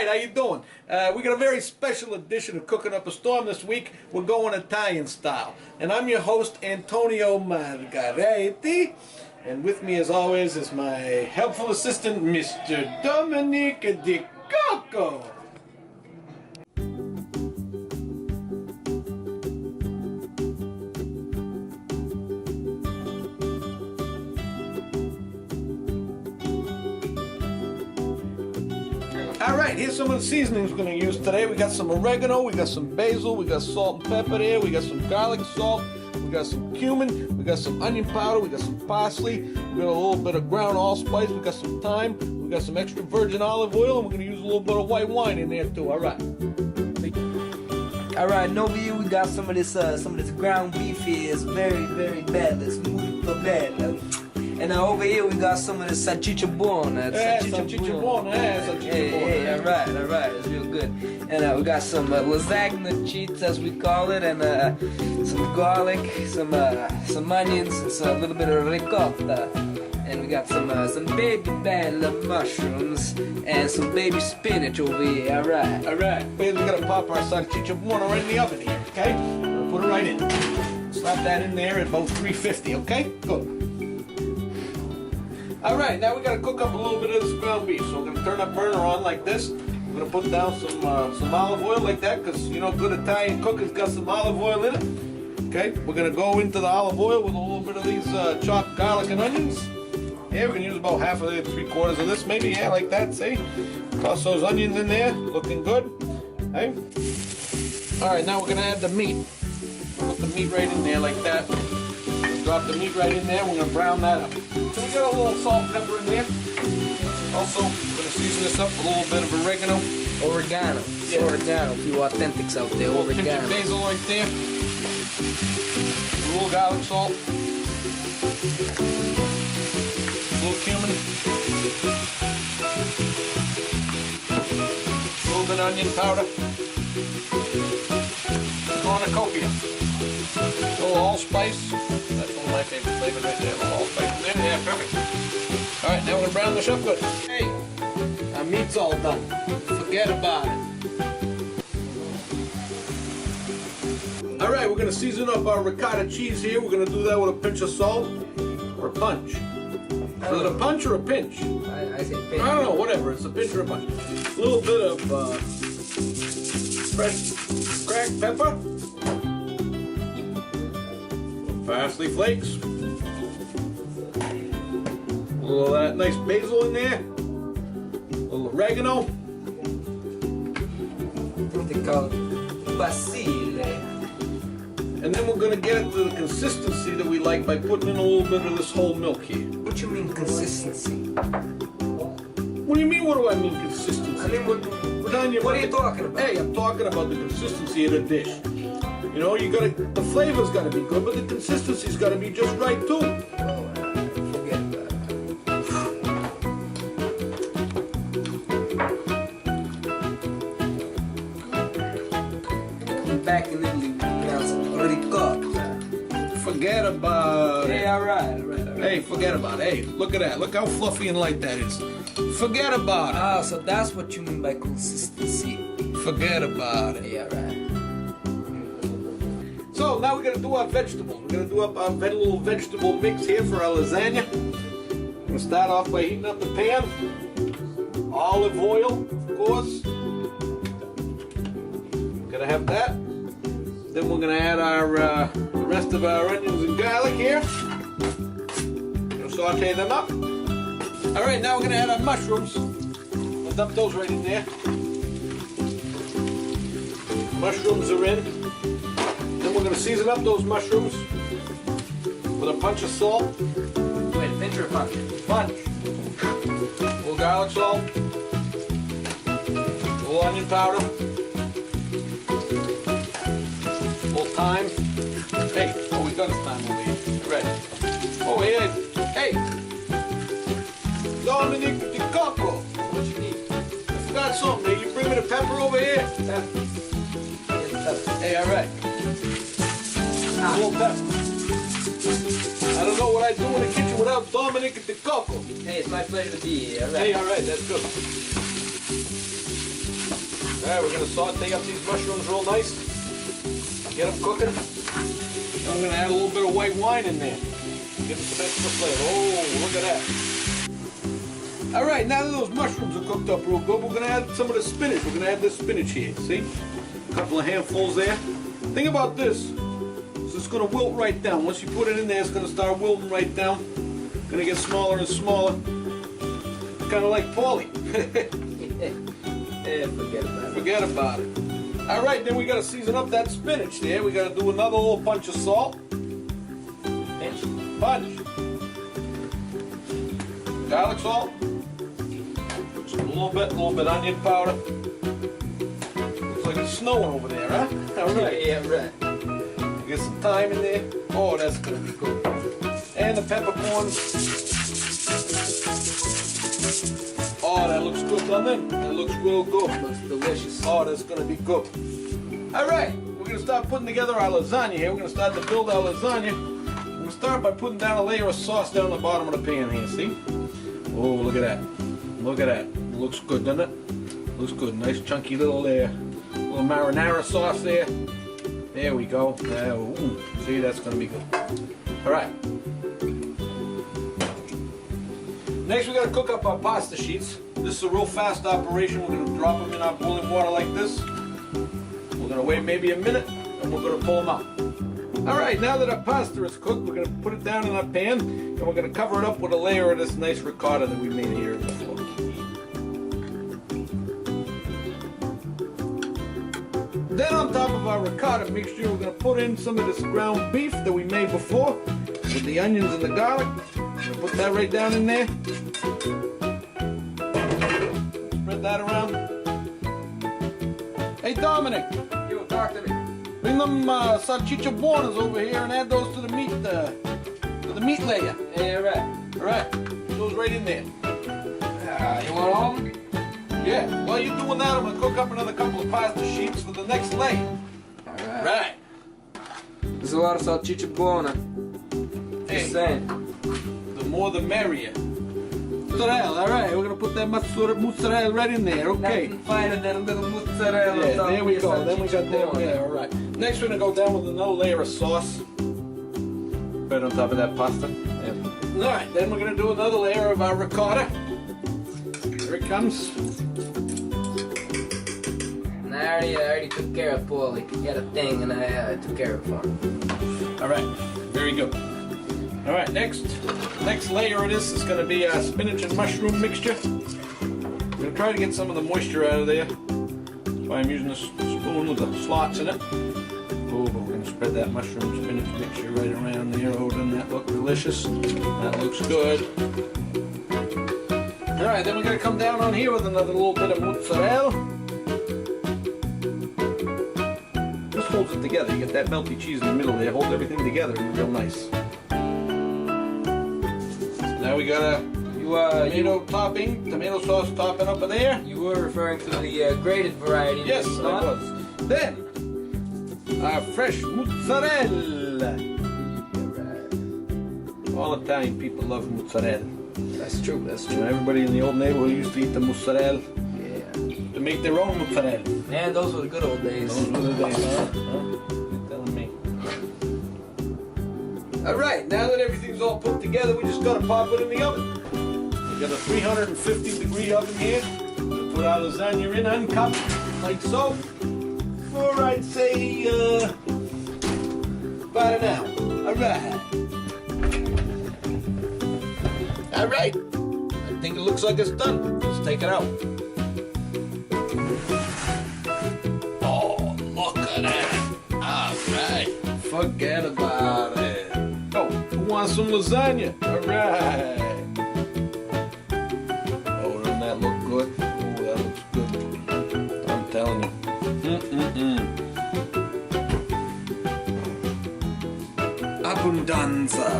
right, how you doing? We got a very special edition of Cooking Up a Storm this week. We're going Italian style. And I'm your host, Antonio Margaretti. And with me, as always, is my helpful assistant, Mr. Dominic Di Coco. Alright, here's some of the seasonings we're going to use today. We got some oregano, we got some basil, we got salt and pepper there, we got some garlic salt, we got some cumin, we got some onion powder, we got some parsley, we got a little bit of ground allspice, we got some thyme, we got some extra virgin olive oil, and we're going to use a little bit of white wine in there too. Alright. Alright, and over here we got some of this ground beef here. It's very bad. It's muito bello. And now over here we got some of the salchicha buona. Salchicha buona. Hey, alright, it's real good. And we got some lasagna cheats, as we call it, and some garlic, some onions, and a little bit of ricotta. And we got some baby bella mushrooms and some baby spinach over here. Alright. We gotta pop our salchicha buona right in the oven here, okay? We'll put it right in. Slap that in there at about 350, okay? Good. Alright, now we gotta cook up a little bit of this ground beef. So we're gonna turn our burner on like this. We're gonna put down some olive oil like that, because you know, good Italian cook has got some olive oil in it. Okay, we're gonna go into the olive oil with a little bit of these chopped garlic and onions. Yeah, we're gonna use about half of it, 3/4 of this, maybe. Yeah, like that. See, toss those onions in there, looking good. Okay. All right, now we're gonna add the meat. Put the meat right in there like that. Drop the meat right in there. We're gonna brown that up. So we got a little salt and pepper in there. Also, we're gonna season this up with a little bit of oregano. Oregano. Yeah. Oregano. A few authentics out there. A little pinch of Oregano. basil right there. A little garlic salt. A little cumin. A little bit of onion powder. Cornucopia. A little allspice. That's one of my favorite flavors right there. A little allspice in there. Yeah, perfect. Alright, now we're going to brown this up good. Hey, our meat's all done. Forget about it. Alright, we're going to season up our ricotta cheese here. We're going to do that with a pinch of salt or a punch. Is it a punch or a pinch? I say pinch. I don't know, whatever. It's a pinch or a punch. A little bit of fresh cracked pepper. Parsley flakes. A little of that nice basil in there. A little oregano. What they call it? Basile. And then we're going to get it to the consistency that we like by putting in a little bit of this whole milk here. What you mean consistency? What do you mean, what do I mean consistency? I mean, what are you talking about? Hey, I'm talking about the consistency of the dish. You know, the flavor's got to be good, but the consistency's got to be just right too. Forget about it. Back in Italy, we pronounce it ricotta. Forget about it. Hey, alright. Hey, forget about it. Hey, look at that. Look how fluffy and light that is. Forget about it. Ah, so that's what you mean by consistency. Forget about it. Yeah, right. So now we're going to do our vegetables. We're going to do up our little vegetable mix here for our lasagna. We're going to start off by heating up the pan. Olive oil, of course. Got to have that. Then we're going to add our the rest of our onions and garlic here. We'll saute them up. All right, now we're going to add our mushrooms. We'll dump those right in there. Mushrooms are in. Then we're going to season up those mushrooms with a punch of salt. Wait, pinch or a punch? Punch. A little garlic salt. A little onion powder. A little thyme. Hey, oh, we got this thyme over here. Ready. Over here. Hey. Dominic Di Coco. What you need? I forgot something. You bring me the pepper over here? Hey, all right. A little pepper. I don't know what I'd do in the kitchen without Dominic Di Coco. Hey, it's my pleasure to be here. Hey, all right, that's good. Alright, we're gonna saute up these mushrooms real nice. Get them cooking. And we're gonna add a little bit of white wine in there. Give them some extra flavor. Oh, look at that. Alright, now that those mushrooms are cooked up real good, we're gonna add some of the spinach. We're gonna add this spinach here, see? A couple of handfuls there. Thing about this is it's gonna wilt right down. Once you put it in there, it's gonna start wilting right down. Gonna get smaller and smaller. Kinda like Paulie. Yeah, forget about it. Forget about it. Alright, then we gotta season up that spinach there. We gotta do another little punch of salt. Punch. Garlic salt. Just a little bit onion powder. Looks like it's snowing over there, huh? Alright. Yeah, right. Get some thyme in there. Oh, that's gonna be good. And the peppercorns. Oh, that looks good, doesn't it? That looks real good. Looks delicious. Oh, that's gonna be good. Alright, we're gonna start putting together our lasagna here. We're gonna start to build our lasagna. We're gonna start by putting down a layer of sauce down the bottom of the pan here, see? Oh, look at that. Look at that. Looks good, doesn't it? Looks good. Nice chunky little little marinara sauce there. There we go. Ooh, see, that's gonna be good. Alright. Next, we gotta cook up our pasta sheets. This is a real fast operation. We're gonna drop them in our boiling water like this. We're gonna wait maybe a minute, and we're gonna pull them out. All right, now that our pasta is cooked, we're gonna put it down in our pan, and we're gonna cover it up with a layer of this nice ricotta that we made here before. Then on top of our ricotta mixture, we're gonna put in some of this ground beef that we made before, with the onions and the garlic. Put that right down in there. Spread that around. Hey Dominic, You talk to me. bring them salchicha buonas over here and add those to the meat layer. Yeah, right. All right, put those right in there. You want all of them? Yeah. While you're doing that, I'm gonna cook up another couple of pasta sheets for the next layer. All right. Right. There's a lot of salchicha buona. Hey. Just saying. The more the merrier. Mozzarella. All right, we're gonna put that mozzarella right in there. Okay. Nothing finer than a little mozzarella. Yeah, there we go. Then we got salchicha that. buona. Yeah, all right. Next, we're gonna go down with another layer of sauce. Right on top of that pasta. Yeah. All right. Then we're gonna do another layer of our ricotta. Here it comes. And I already took care of Paulie. He had a thing, and I took care of it for him. All right. Very good. All right. Next layer of this is gonna be our spinach and mushroom mixture. We're gonna try to get some of the moisture out of there. That's why I'm using this spoon with the slots in it. Oh, but we're gonna spread that mushroom spinach mixture right around there. Oh, doesn't that look delicious? That looks good. All right, then we're gonna come down on here with another little bit of mozzarella. This holds it together. You get that melty cheese in the middle there. Holds everything together. Real nice. Now we got a tomato sauce topping up in there. You were referring to the grated variety. Yes, I huh? was. Then, our fresh mozzarella. All Italian people love mozzarella. That's true. That's You know, true. everybody in the old neighborhood used to eat the mozzarella Yeah. to make their own mozzarella. Man, those were the good old days. Those were the days, huh? You're telling me. All right, now that everything's all put together, we just gotta pop it in the oven. We got a 350-degree oven here. We put our lasagna in uncupped, like so, for I'd say about an hour. All right. All right. I think it looks like it's done. Let's take it out. Oh, look at that. All right. Forget about it. Oh, who wants some lasagna? All right. Oh, doesn't that look good? Oh, that looks good. I'm telling you. Abundanza.